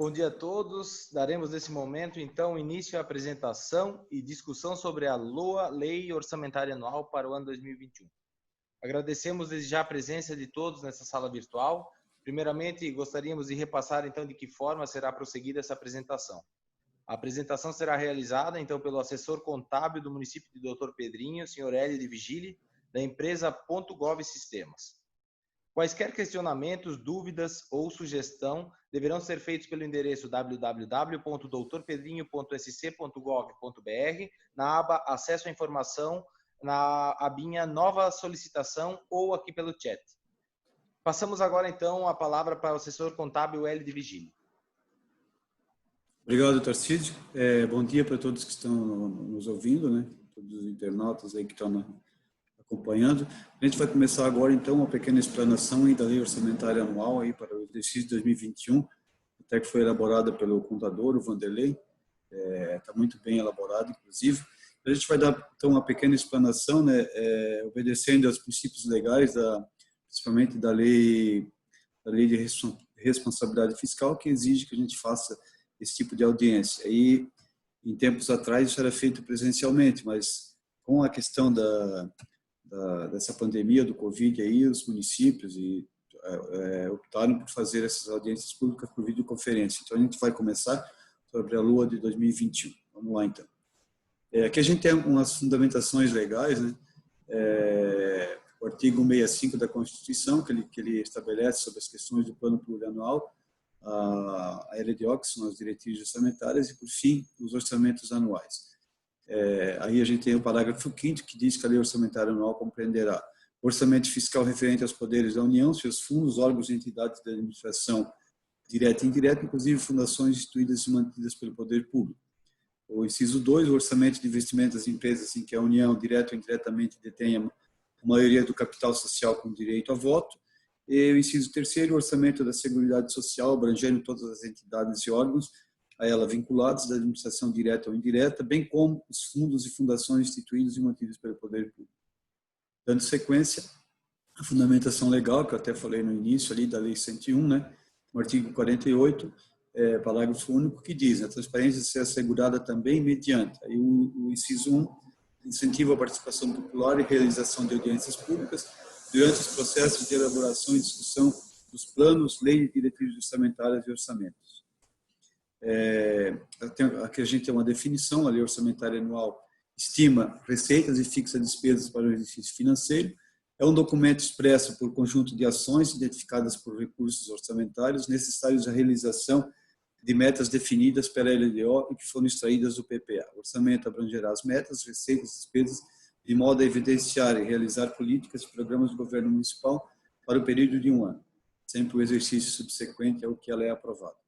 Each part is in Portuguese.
Bom dia a todos. Daremos nesse momento, então, início à apresentação e discussão sobre a LOA, Lei Orçamentária Anual para o ano 2021. Agradecemos desde já a presença de todos nessa sala virtual. Primeiramente, gostaríamos de repassar, então, de que forma será prosseguida essa apresentação. A apresentação será realizada, então, pelo assessor contábil do município de Doutor Pedrinho, senhor Hélio de Vigílio, da empresa .gov Sistemas. Quaisquer questionamentos, dúvidas ou sugestão deverão ser feitos pelo endereço www.doutorpedrinho.sc.gov.br na aba Acesso à Informação, na abinha Nova Solicitação ou aqui pelo chat. Passamos agora, então, a palavra para o assessor contábil Hélio de Vigílio. Obrigado, Tarcísio. Bom dia para todos que estão nos ouvindo, né? Todos os internautas aí que estão acompanhando. A gente vai começar agora, então, uma pequena explanação aí da Lei Orçamentária Anual aí para o exercício de 2021, até que foi elaborada pelo contador, o Vanderlei. Está muito bem elaborado, inclusive. A gente vai dar, então, uma pequena explanação, né? Obedecendo aos princípios legais, principalmente da lei de responsabilidade fiscal, que exige que a gente faça esse tipo de audiência. E, em tempos atrás, isso era feito presencialmente, mas com a questão dessa pandemia do Covid, aí, os municípios optaram por fazer essas audiências públicas por videoconferência. Então, a gente vai começar sobre a LOA de 2021. Vamos lá, então. Aqui a gente tem umas fundamentações legais, né? O artigo 65 da Constituição, que ele estabelece sobre as questões do plano plurianual, a LDO, que são as diretrizes orçamentárias, e, por fim, os orçamentos anuais. Aí a gente tem o parágrafo 5º, que diz que a lei orçamentária anual compreenderá o orçamento fiscal referente aos poderes da União, seus fundos, órgãos e entidades de administração direta e indireta, inclusive fundações instituídas e mantidas pelo poder público. O inciso 2, o orçamento de investimento das empresas em que a União, direto ou indiretamente, detenha a maioria do capital social com direito a voto. E o inciso 3º, o orçamento da Seguridade Social, abrangendo todas as entidades e órgãos a ela vinculados da administração direta ou indireta, bem como os fundos e fundações instituídos e mantidos pelo poder público. Dando sequência, a fundamentação legal, que eu até falei no início ali da Lei 101, né, no artigo 48, parágrafo único, que diz: a transparência ser assegurada também mediante. Aí o inciso 1, incentiva a participação popular e realização de audiências públicas durante os processos de elaboração e discussão dos planos, leis, diretrizes orçamentárias e orçamentos. Aqui a gente tem uma definição: a lei orçamentária anual estima receitas e fixa despesas para o exercício financeiro. É um documento expresso por conjunto de ações identificadas por recursos orçamentários necessários à realização de metas definidas pela LDO e que foram extraídas do PPA. O orçamento abrangerá as metas, receitas e despesas de modo a evidenciar e realizar políticas e programas do governo municipal para o período de um ano, sempre o exercício subsequente ao que ela é aprovada.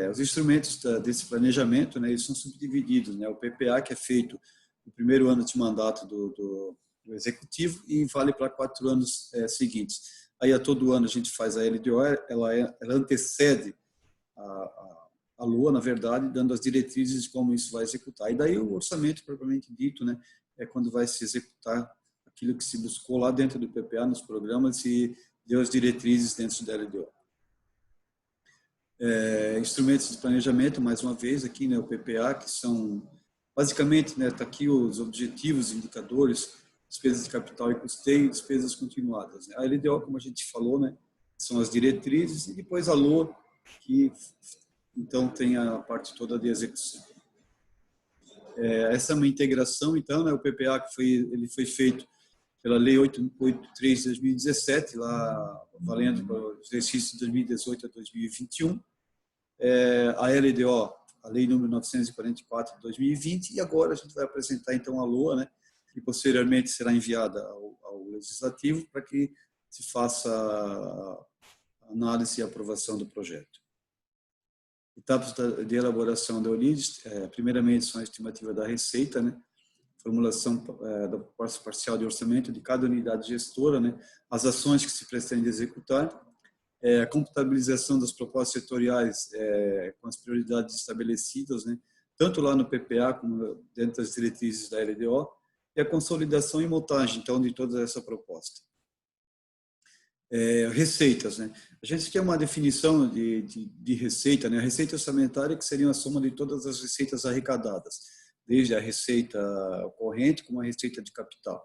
Os instrumentos desse planejamento, né, eles são subdivididos, né? O PPA, que é feito no primeiro ano de mandato do executivo e vale para 4 anos seguintes. Aí a todo ano a gente faz a LDO, ela antecede a LOA, na verdade, dando as diretrizes de como isso vai executar. E daí o orçamento, propriamente dito, né, é quando vai se executar aquilo que se buscou lá dentro do PPA, nos programas, e deu as diretrizes dentro da LDO. Instrumentos de planejamento, mais uma vez, aqui, né, o PPA, que são, basicamente, né, tá aqui os objetivos, indicadores, despesas de capital e custeio e despesas continuadas. A LDO, como a gente falou, né, são as diretrizes, e depois a LOA, que, então, tem a parte toda de execução. Essa é uma integração, então, né, o PPA, ele foi feito pela Lei 883 de 2017, lá valendo para o exercício de 2018 a 2021. A LDO, a Lei número 944 de 2020, e agora a gente vai apresentar, então, a LOA, né, que posteriormente será enviada ao Legislativo para que se faça a análise e aprovação do projeto. Etapas de elaboração da ONIDES, primeiramente, são a estimativa da receita, né, formulação da proposta parcial de orçamento de cada unidade gestora, né, as ações que se pretende executar, a computabilização das propostas setoriais com as prioridades estabelecidas, né, tanto lá no PPA como dentro das diretrizes da LDO, e a consolidação e montagem, então, de toda essa proposta. Receitas, né? A gente tem uma definição de receita, né? A receita orçamentária, que seria a soma de todas as receitas arrecadadas, desde a receita corrente como a receita de capital.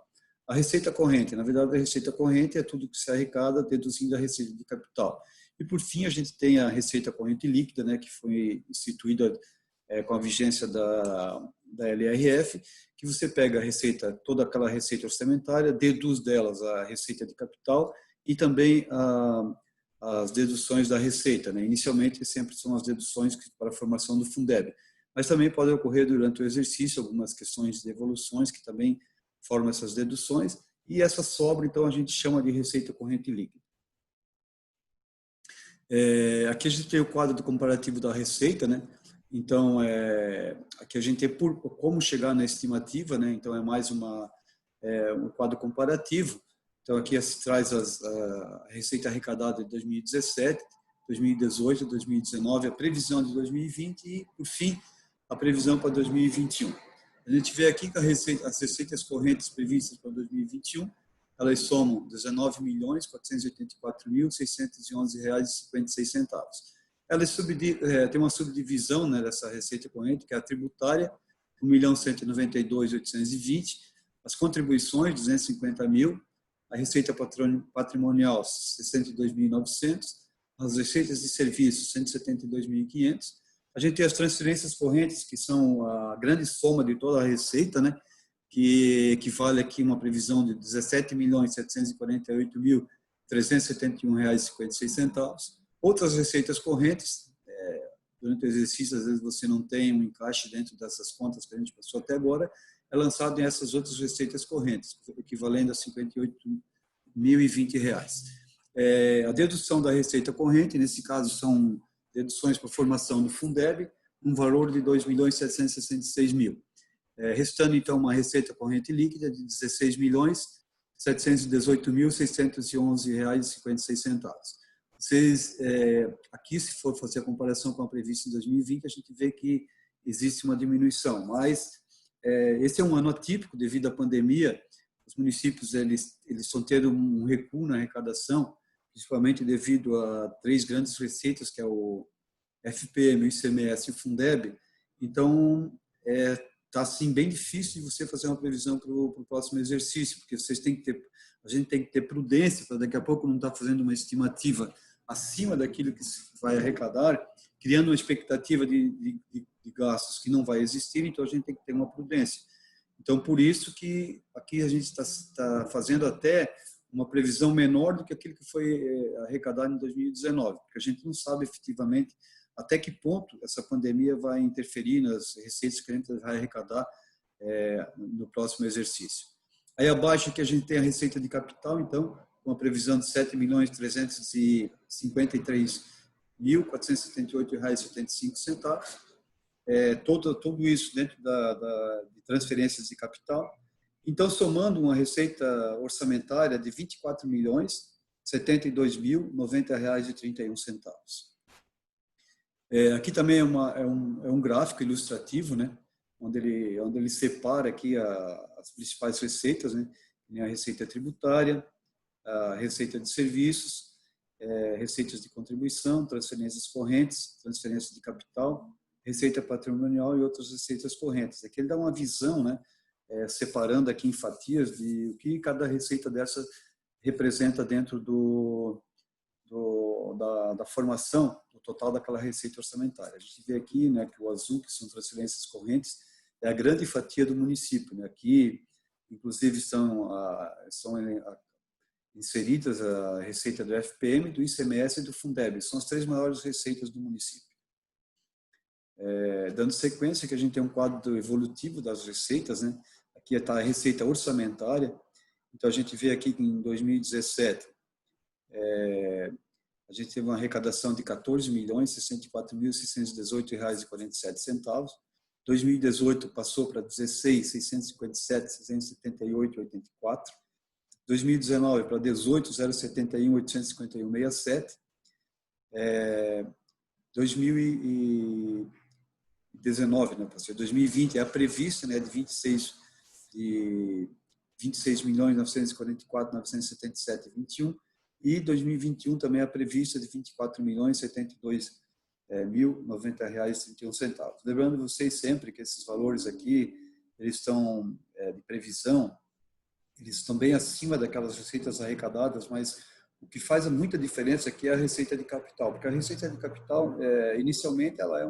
A receita corrente, na verdade, a receita corrente é tudo que se arrecada deduzindo a receita de capital. E, por fim, a gente tem a receita corrente líquida, né, que foi instituída com a vigência da LRF, que você pega a receita, toda aquela receita orçamentária, deduz delas a receita de capital e também as deduções da receita, né? Inicialmente, sempre são as deduções para a formação do Fundeb, mas também pode ocorrer durante o exercício algumas questões de evoluções que também formam essas deduções, e essa sobra, então, a gente chama de receita corrente líquida. Aqui a gente tem o quadro do comparativo da receita, né? Então, aqui a gente tem como chegar na estimativa, né? Então, é mais um quadro comparativo. Então, aqui se traz a receita arrecadada de 2017, 2018, 2019, a previsão de 2020 e, por fim, a previsão para 2021. A gente vê aqui que as receitas correntes previstas para 2021, elas somam R$ 19.484.611,56. Elas tem uma subdivisão, né, dessa receita corrente, que é a tributária, R$ 1.192.820, as contribuições, R$ 250.000, a receita patrimonial, 62.900, as receitas de serviços, 172.500. A gente tem as transferências correntes, que são a grande soma de toda a receita, né, que equivale aqui uma previsão de R$ 17.748.371,56. Outras receitas correntes, durante o exercício, às vezes você não tem um encaixe dentro dessas contas que a gente passou até agora, é lançado em essas outras receitas correntes, equivalendo a R$ 58.020. A dedução da receita corrente, nesse caso, são deduções para formação do Fundeb, um valor de R$ 2.766.000. Restando, então, uma receita corrente líquida de R$ 16.718.611,56. Vocês, aqui, se for fazer a comparação com a prevista em 2020, a gente vê que existe uma diminuição, mas esse é um ano atípico devido à pandemia. Os municípios eles estão tendo um recuo na arrecadação, principalmente devido a três grandes receitas, que é o FPM, o ICMS e o Fundeb. Então, está assim bem difícil de você fazer uma previsão para o próximo exercício, porque a gente tem que ter prudência para daqui a pouco não estar fazendo uma estimativa acima daquilo que se vai arrecadar, criando uma expectativa de gastos que não vai existir. Então a gente tem que ter uma prudência. Então, por isso que aqui a gente está fazendo até uma previsão menor do que aquilo que foi arrecadado em 2019, porque a gente não sabe efetivamente até que ponto essa pandemia vai interferir nas receitas que a gente vai arrecadar no próximo exercício. Aí abaixo aqui a gente tem a receita de capital, então, com a previsão de R$ 7.353.478,75. Tudo isso dentro de transferências de capital. Então, somando uma receita orçamentária de R$ 24.072.090,31. Aqui também é um gráfico ilustrativo, né, onde ele separa aqui as principais receitas, né, a receita tributária, a receita de serviços, receitas de contribuição, transferências correntes, transferências de capital, receita patrimonial e outras receitas correntes. Aqui ele dá uma visão, né, separando aqui em fatias de o que cada receita dessa representa dentro da formação do total daquela receita orçamentária. A gente vê aqui, né, que o azul, que são transferências correntes, é a grande fatia do município, né? Aqui, inclusive, são inseridas a receita do FPM, do ICMS e do Fundeb. São as três maiores receitas do município. Dando sequência, que a gente tem um quadro evolutivo das receitas, né? Aqui está a receita orçamentária. Então, a gente vê aqui que em 2017, a gente teve uma arrecadação de R$ 14.064.618,47. 2018 passou para 16.657.678,84. 2019 para 18.071.851,67. 2019, né, 2020 é a prevista, né, de 26.944.977,21. E 2021 também é prevista de R$ 24.072.090,31. Lembrando vocês sempre que esses valores aqui, eles estão de previsão, eles estão bem acima daquelas receitas arrecadadas, mas o que faz muita diferença aqui é a receita de capital, porque a receita de capital, inicialmente, ela é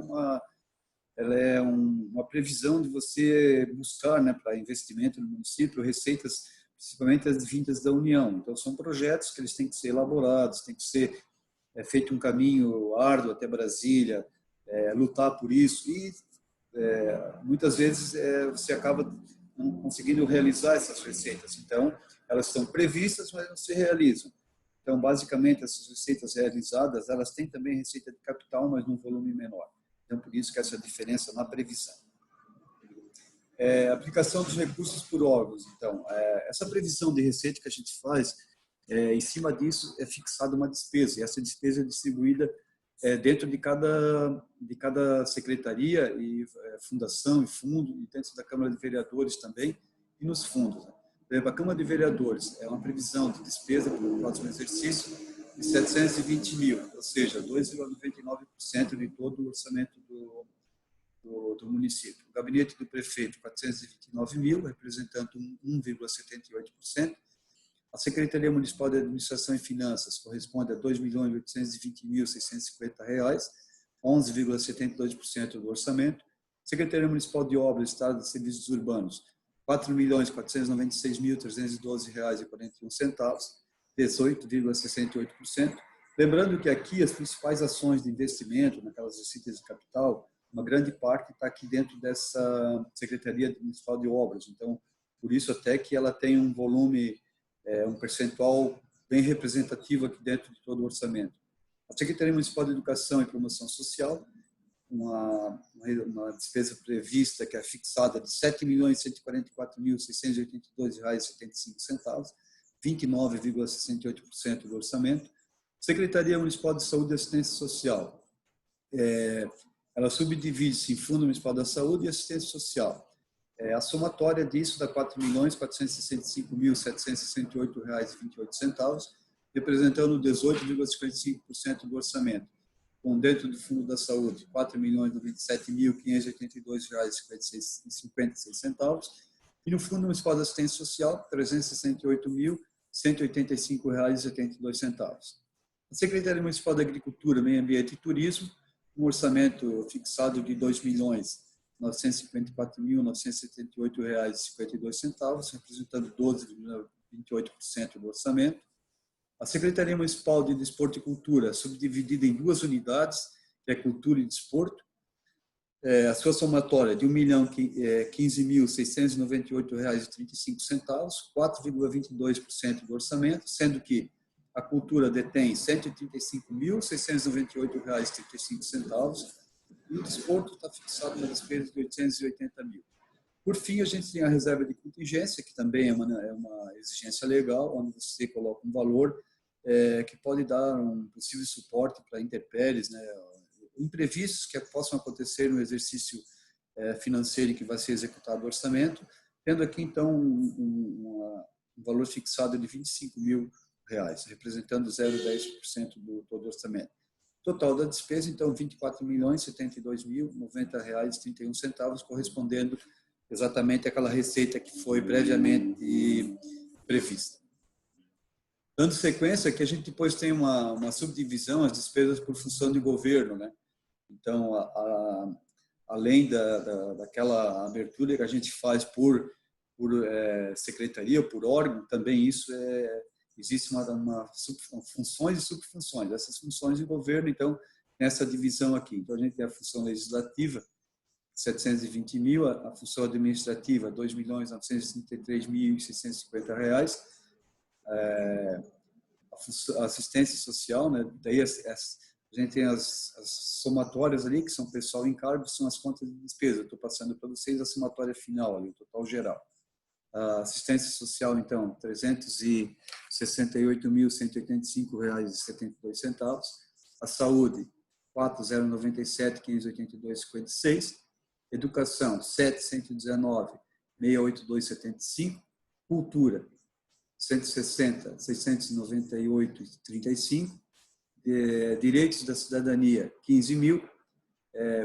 uma previsão de você buscar, né, para investimento no município, receitas, principalmente as vindas da União. Então, são projetos que eles têm que ser elaborados, tem que ser feito um caminho árduo até Brasília, lutar por isso, e muitas vezes você acaba não conseguindo realizar essas receitas. Então, elas estão previstas, mas não se realizam. Então, basicamente, essas receitas realizadas, elas têm também receita de capital, mas num volume menor. Então, por isso que essa diferença na previsão. Aplicação dos recursos por órgãos. Então, essa previsão de receita que a gente faz, em cima disso é fixada uma despesa, e essa despesa é distribuída dentro de cada secretaria e fundação e fundo, e dentro da Câmara de Vereadores também, e nos fundos. Né? Por exemplo, a Câmara de Vereadores é uma previsão de despesa para o próximo exercício de 720 mil, ou seja, 2,99% de todo o orçamento do município. O gabinete do prefeito, 429 mil, representando 1,78%. A Secretaria Municipal de Administração e Finanças corresponde a R$ 2.820.650, 11,72% do orçamento. Secretaria Municipal de Obras, Estado de Serviços Urbanos, R$ 4.496.312,41, 18,68%. Lembrando que aqui as principais ações de investimento, naquelas receitas de capital, uma grande parte está aqui dentro dessa Secretaria Municipal de Obras. Então, por isso até que ela tem um volume, um percentual bem representativo aqui dentro de todo o orçamento. A Secretaria Municipal de Educação e Promoção Social, uma despesa prevista que é fixada de R$ 7.144.682,75, 29,68% do orçamento. Secretaria Municipal de Saúde e Assistência Social, ela subdivide-se em Fundo Municipal da Saúde e Assistência Social. A somatória disso dá R$ 4.465.768,28, representando 18,55% do orçamento, com dentro do Fundo da Saúde R$ 4.097.582,56, e no Fundo Municipal da Assistência Social R$ 368.185,72. A Secretaria Municipal da Agricultura, Meio Ambiente e Turismo, um orçamento fixado de R$ 2.974.978,52, representando 12,28% do orçamento. A Secretaria Municipal de Desporto e Cultura, subdividida em duas unidades, que é Cultura e Desporto, a sua somatória de R$ 1.015.698,35, 4,22% do orçamento, sendo que a cultura detém R$ 135.698,35 e o desporto está fixado na despesa de R$ 880 mil. Por fim, a gente tem a reserva de contingência, que também é uma exigência legal, onde você coloca um valor que pode dar um possível suporte para intempéries, né, imprevistos que possam acontecer no exercício financeiro em que vai ser executado o orçamento, tendo aqui, então, um valor fixado de R$ 25 mil, representando 0,10% do todo o orçamento. Total da despesa, então, R$ 24.072.090,31, correspondendo exatamente àquela receita que foi previamente prevista. Dando sequência, aqui a gente depois tem uma subdivisão, as despesas por função de governo, né? Então, além daquela abertura que a gente faz por secretaria, por órgão, também isso existe funções e subfunções. Essas funções de governo, então, nessa divisão aqui. Então, a gente tem a função legislativa, 720 mil, a função administrativa, R$ 2.933.650, a assistência social, né? Daí a gente tem as somatórias ali, que são pessoal em cargo, são as contas de despesa. Estou passando para vocês a somatória final, ali, o total geral. A assistência social, então, R$ 368.185,72. A saúde, R$ 4.097.582,56. Educação, R$ 719.682,75. Cultura, 160, 698,35. Direitos da cidadania, 15 mil.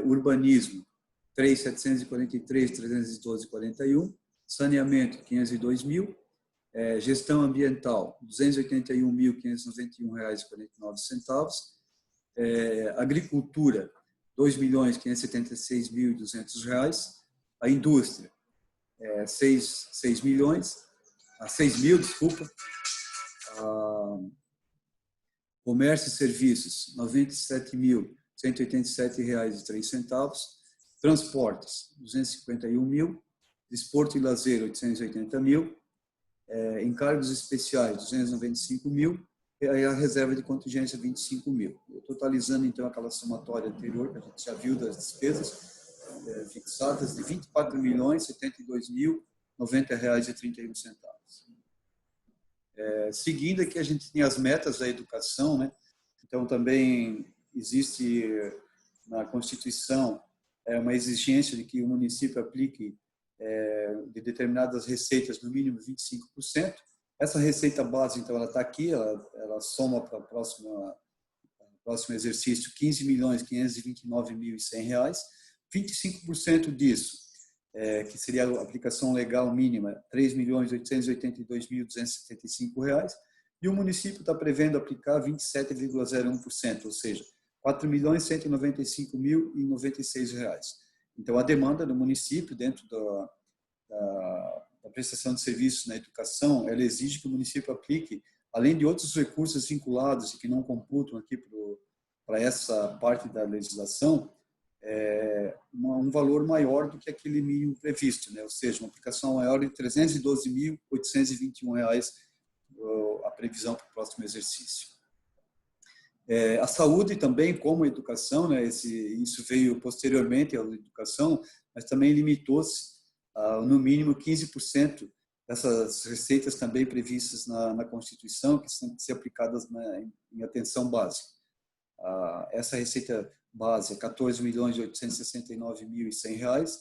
Urbanismo, 3.743, 312,41. Saneamento, 502 mil. Gestão ambiental, R$ 281.591,49. Agricultura, R$ 2.576.200. A indústria, 6 mil, desculpa. Comércio e serviços, R$ 97.187,03. Transportes, 251 mil. Desporto e lazer, 880 mil. Encargos especiais, 295 mil. E aí a reserva de contingência, 25 mil. Totalizando, então, aquela somatória anterior, que a gente já viu das despesas fixadas, de R$ 24.072.090,31. Seguindo aqui, a gente tem as metas da educação, né? Então, também existe na Constituição uma exigência de que o município aplique de determinadas receitas, no mínimo 25%. Essa receita base, então, ela está aqui, ela soma para o próximo exercício R$ 15.529.100. 25% disso, que seria a aplicação legal mínima, R$ 3.882.275, e o município está prevendo aplicar 27,01%, ou seja, R$ 4.195.096. Então, a demanda do município, dentro da prestação de serviços na educação, ela exige que o município aplique, além de outros recursos vinculados e que não computam aqui para essa parte da legislação, um valor maior do que aquele mínimo previsto, né? Ou seja, uma aplicação maior de R$ 312.821 a previsão para o próximo exercício. A saúde também, como a educação, né? Isso veio posteriormente à educação, mas também limitou-se no mínimo 15% dessas receitas também previstas na Constituição, que têm que ser aplicadas em atenção básica. Essa receita base é R$ 14.869.100.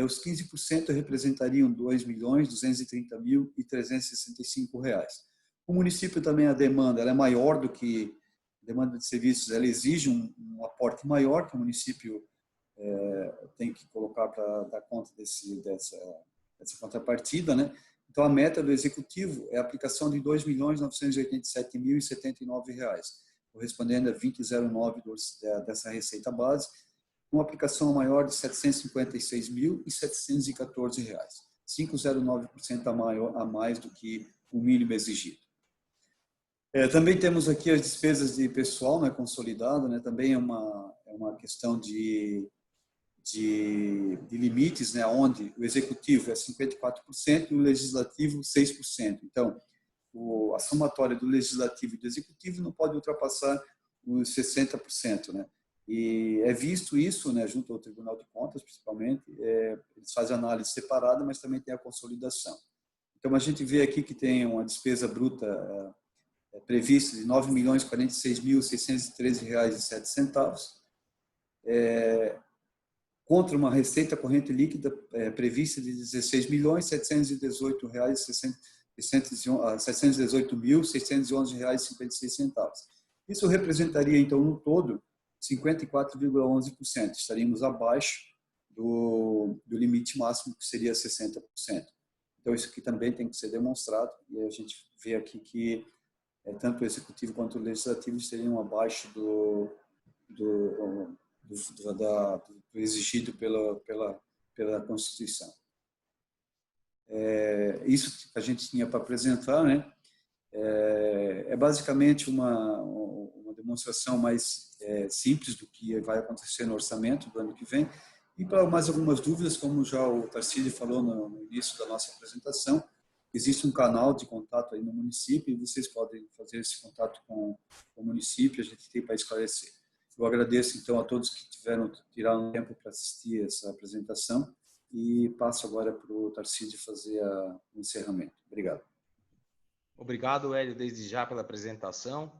Os 15% representariam R$ 2.230.365. O município também, a demanda ela é maior do que a demanda de serviços, ela exige um aporte maior que o município tem que colocar para dar conta dessa contrapartida, né? Então, a meta do executivo é a aplicação de R$ 2.987.079, correspondendo a 20,09 dessa receita base, uma aplicação maior de R$ 756.714, 5,09% a mais do que o mínimo exigido. Também temos aqui as despesas de pessoal, né, consolidado, né, também é uma questão de limites, né, onde o executivo é 54% e o legislativo 6%. Então, a somatória do legislativo e do executivo não pode ultrapassar os 60%, né? E é visto isso, né, junto ao Tribunal de Contas, principalmente, eles fazem análise separada, mas também tem a consolidação. Então, a gente vê aqui que tem uma despesa bruta prevista de R$ 9.046.613,07, contra uma receita corrente líquida prevista de R$ 16.718.611,56. Isso representaria, então, no todo, 54,11%. Estaríamos abaixo do limite máximo, que seria 60%. Então, isso aqui também tem que ser demonstrado, e a gente vê aqui que tanto o executivo quanto o legislativo estariam abaixo do exigido pela Constituição. Isso que a gente tinha para apresentar, né? É basicamente uma demonstração mais simples do que vai acontecer no orçamento do ano que vem. E para mais algumas dúvidas, como já o Tarcísio falou no início da nossa apresentação, existe um canal de contato aí no município e vocês podem fazer esse contato com o município, a gente tem para esclarecer. Eu agradeço, então, a todos que tiraram tempo para assistir essa apresentação e passo agora para o Tarcísio fazer o encerramento. Obrigado. Obrigado, Hélio, desde já pela apresentação.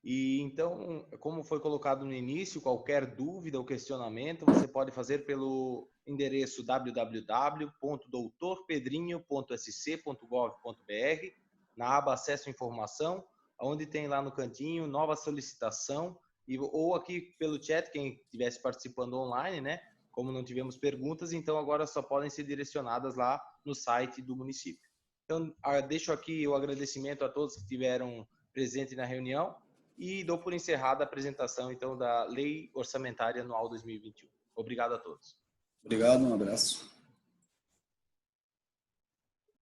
E, então, como foi colocado no início, qualquer dúvida ou questionamento, você pode fazer pelo endereço www.doutorpedrinho.sc.gov.br na aba Acesso à Informação, onde tem lá no cantinho nova solicitação, ou aqui pelo chat, quem estivesse participando online, né? Como não tivemos perguntas, então agora só podem ser direcionadas lá no site do município. Então, deixo aqui o agradecimento a todos que estiveram presentes na reunião e dou por encerrada a apresentação, então, da Lei Orçamentária Anual 2021. Obrigado a todos. Obrigado, um abraço.